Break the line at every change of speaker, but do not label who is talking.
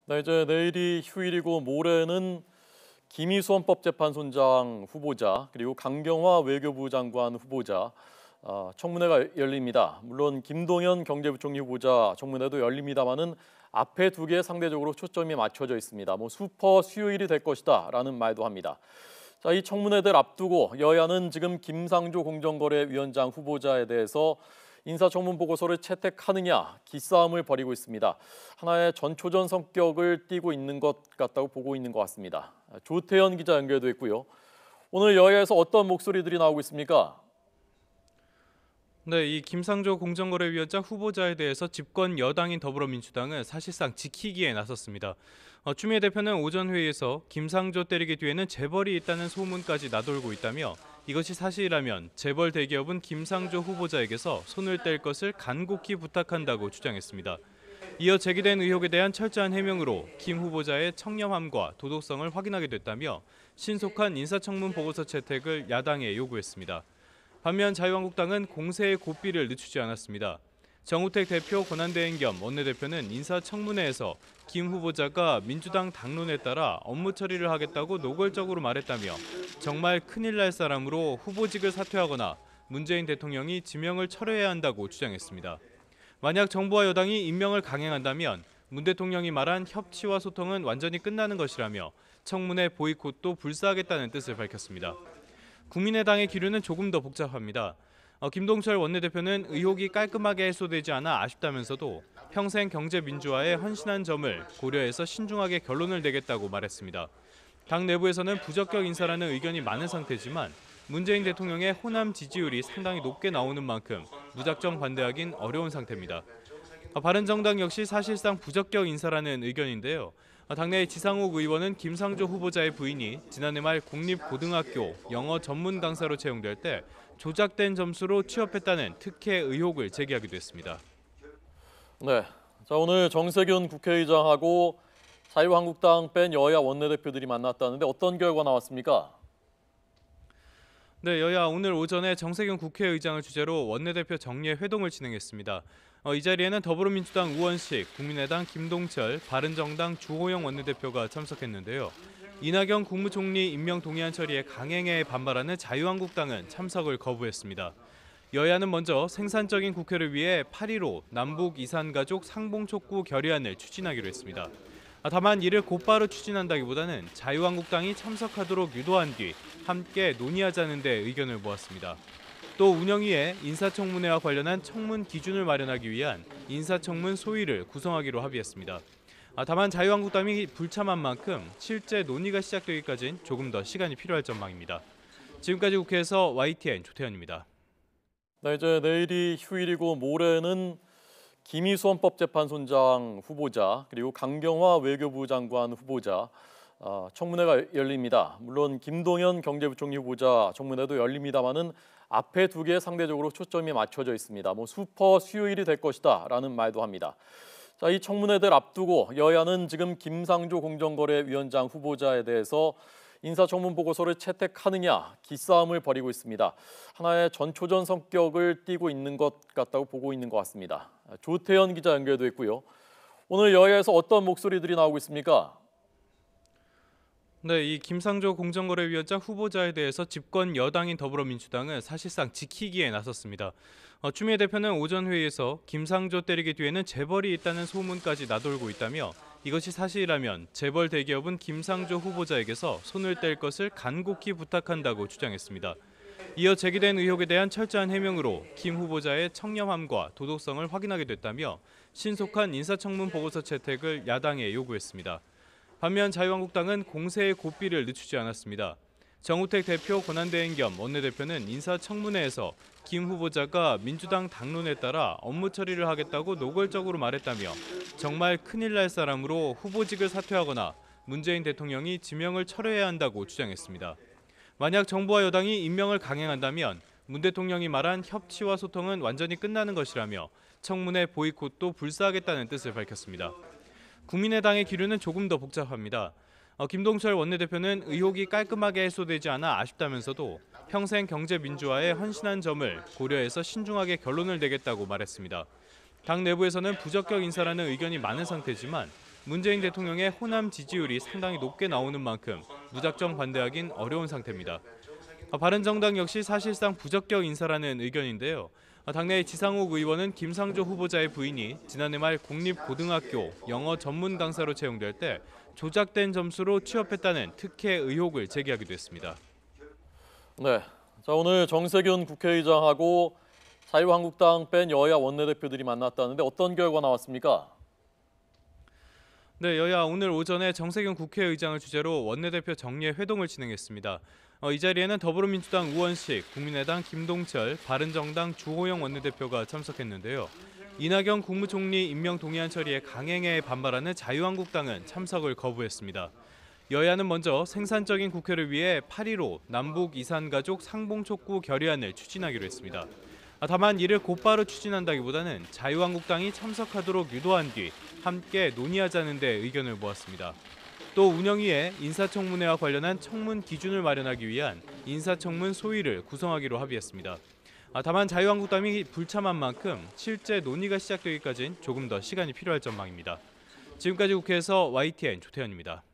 네, 이제 내일이 휴일이고 모레는 김희수 헌법재판소장 후보자 그리고 강경화 외교부 장관 후보자 청문회가 열립니다. 물론 김동연 경제부총리 후보자 청문회도 열립니다만은 앞에 두 개 상대적으로 초점이 맞춰져 있습니다. 슈퍼 수요일이 될 것이다라는 말도 합니다. 자, 이 청문회들 앞두고 여야는 지금 김상조 공정거래위원장 후보자에 대해서 인사청문 보고서를 채택하느냐 기싸움을 벌이고 있습니다. 하나의 전초전 성격을 띠고 있는 것 같다고 보고 있는 것 같습니다. 조태현 기자 연결돼 있고요. 오늘 여야에서 어떤 목소리들이 나오고 있습니까?
네, 이 김상조 공정거래위원장 후보자에 대해서 집권 여당인 더불어민주당은 사실상 지키기에 나섰습니다. 추미애 대표는 오전 회의에서 김상조 때리기 뒤에는 재벌이 있다는 소문까지 나돌고 있다며 이것이 사실이라면 재벌 대기업은 김상조 후보자에게서 손을 뗄 것을 간곡히 부탁한다고 주장했습니다. 이어 제기된 의혹에 대한 철저한 해명으로 김 후보자의 청렴함과 도덕성을 확인하게 됐다며 신속한 인사청문 보고서 채택을 야당에 요구했습니다. 반면 자유한국당은 공세의 고삐를 늦추지 않았습니다. 정우택 대표 권한대행 겸 원내대표는 인사청문회에서 김 후보자가 민주당 당론에 따라 업무 처리를 하겠다고 노골적으로 말했다며 정말 큰일 날 사람으로 후보직을 사퇴하거나 문재인 대통령이 지명을 철회해야 한다고 주장했습니다. 만약 정부와 여당이 임명을 강행한다면 문 대통령이 말한 협치와 소통은 완전히 끝나는 것이라며 청문회 보이콧도 불사하겠다는 뜻을 밝혔습니다. 국민의당의 기류는 조금 더 복잡합니다. 김동철 원내대표는 의혹이 깔끔하게 해소되지 않아 아쉽다면서도 평생 경제 민주화에 헌신한 점을 고려해서 신중하게 결론을 내겠다고 말했습니다. 당 내부에서는 부적격 인사라는 의견이 많은 상태지만 문재인 대통령의 호남 지지율이 상당히 높게 나오는 만큼 무작정 반대하긴 어려운 상태입니다. 바른정당 역시 사실상 부적격 인사라는 의견인데요. 당내 지상욱 의원은 김상조 후보자의 부인이 지난해 말 공립고등학교 영어 전문 강사로 채용될 때 조작된 점수로 취업했다는 특혜 의혹을 제기하기도 했습니다.
네, 자 오늘 정세균 국회의장하고 자유한국당 뺀 여야 원내대표들이 만났다는데 어떤 결과 나왔습니까?
네, 여야 오늘 오전에 정세균 국회의장을 주재로 원내대표 정례 회동을 진행했습니다. 이 자리에는 더불어민주당 우원식, 국민의당 김동철, 바른정당 주호영 원내대표가 참석했는데요. 이낙연 국무총리 임명 동의안 처리에 강행에 반발하는 자유한국당은 참석을 거부했습니다. 여야는 먼저 생산적인 국회를 위해 8.15 남북 이산가족 상봉촉구 결의안을 추진하기로 했습니다. 다만 이를 곧바로 추진한다기보다는 자유한국당이 참석하도록 유도한 뒤 함께 논의하자는 데 의견을 모았습니다. 또 운영위에 인사청문회와 관련한 청문 기준을 마련하기 위한 인사청문 소위를 구성하기로 합의했습니다. 다만 자유한국당이 불참한 만큼 실제 논의가 시작되기까지는 조금 더 시간이 필요할 전망입니다. 지금까지 국회에서 YTN 조태현입니다.
네, 이제 내일이 휴일이고 모레는 김희수 헌법재판소장 후보자 그리고 강경화 외교부 장관 후보자 청문회가 열립니다. 물론 김동연 경제부총리 후보자 청문회도 열립니다만은 앞에 두 개 상대적으로 초점이 맞춰져 있습니다. 슈퍼 수요일이 될 것이다라는 말도 합니다. 자, 이 청문회들 앞두고 여야는 지금 김상조 공정거래위원장 후보자에 대해서 인사청문 보고서를 채택하느냐 기싸움을 벌이고 있습니다. 하나의 전초전 성격을 띠고 있는 것 같다고 보고 있는 것 같습니다. 조태현 기자 연결돼 있고요. 오늘 여야에서 어떤 목소리들이 나오고 있습니까?
네, 이 김상조 공정거래위원장 후보자에 대해서 집권 여당인 더불어민주당은 사실상 지키기에 나섰습니다. 추미애 대표는 오전 회의에서 김상조 때리기 뒤에는 재벌이 있다는 소문까지 나돌고 있다며 이것이 사실이라면 재벌 대기업은 김상조 후보자에게서 손을 뗄 것을 간곡히 부탁한다고 주장했습니다. 이어 제기된 의혹에 대한 철저한 해명으로 김 후보자의 청렴함과 도덕성을 확인하게 됐다며 신속한 인사청문 보고서 채택을 야당에 요구했습니다. 반면 자유한국당은 공세의 고삐를 늦추지 않았습니다. 정우택 대표 권한대행 겸 원내대표는 인사청문회에서 김 후보자가 민주당 당론에 따라 업무 처리를 하겠다고 노골적으로 말했다며 정말 큰일 날 사람으로 후보직을 사퇴하거나 문재인 대통령이 지명을 철회해야 한다고 주장했습니다. 만약 정부와 여당이 임명을 강행한다면 문 대통령이 말한 협치와 소통은 완전히 끝나는 것이라며 청문회 보이콧도 불사하겠다는 뜻을 밝혔습니다. 국민의당의 기류는 조금 더 복잡합니다. 김동철 원내대표는 의혹이 깔끔하게 해소되지 않아 아쉽다면서도 평생 경제 민주화에 헌신한 점을 고려해서 신중하게 결론을 내겠다고 말했습니다. 당 내부에서는 부적격 인사라는 의견이 많은 상태지만 문재인 대통령의 호남 지지율이 상당히 높게 나오는 만큼 무작정 반대하긴 어려운 상태입니다. 바른정당 역시 사실상 부적격 인사라는 의견인데요. 당내 지상욱 의원은 김상조 후보자의 부인이 지난해 말 국립고등학교 영어 전문 강사로 채용될 때 조작된 점수로 취업했다는 특혜 의혹을 제기하기도 했습니다.
네, 자 오늘 정세균 국회의장하고 자유한국당 뺀 여야 원내대표들이 만났다는데 어떤 결과 나왔습니까?
네, 여야 오늘 오전에 정세균 국회의장을 주재로 원내대표 정례 회동을 진행했습니다. 이 자리에는 더불어민주당 우원식, 국민의당 김동철, 바른정당 주호영 원내대표가 참석했는데요. 이낙연 국무총리 임명 동의안 처리에 강행에 반발하는 자유한국당은 참석을 거부했습니다. 여야는 먼저 생산적인 국회를 위해 8.15 남북 이산가족 상봉촉구 결의안을 추진하기로 했습니다. 다만 이를 곧바로 추진한다기보다는 자유한국당이 참석하도록 유도한 뒤 함께 논의하자는 데 의견을 모았습니다. 또 운영위에 인사청문회와 관련한 청문 기준을 마련하기 위한 인사청문 소위를 구성하기로 합의했습니다. 다만 자유한국당이 불참한 만큼 실제 논의가 시작되기까지는 조금 더 시간이 필요할 전망입니다. 지금까지 국회에서 YTN 조태현입니다.